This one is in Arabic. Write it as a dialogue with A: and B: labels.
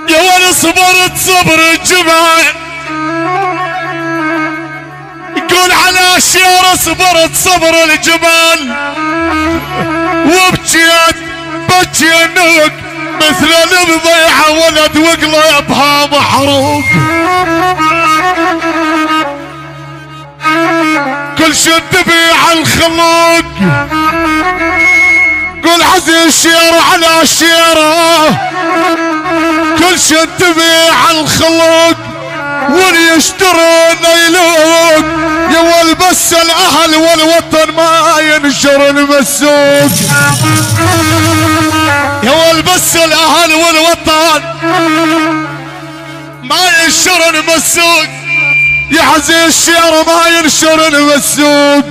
A: يا ولد صبرت صبر الجبال، يقول على الشيرة صبرت صبر الجبال، وبكيت بكي النوق مثل البضيعة ولد وقلبها محروق. كل شد بيع الخلوق، قول عزي الشيرة على الشيرة، كل شد بيع الخلوق وليشترون يلوق. يا ول بس الاهل والوطن ما ينشر المسوق، يا ول بس الاهل والوطن ما ينشر المسوق، يا عزيز الشير ما ينشر المسوق.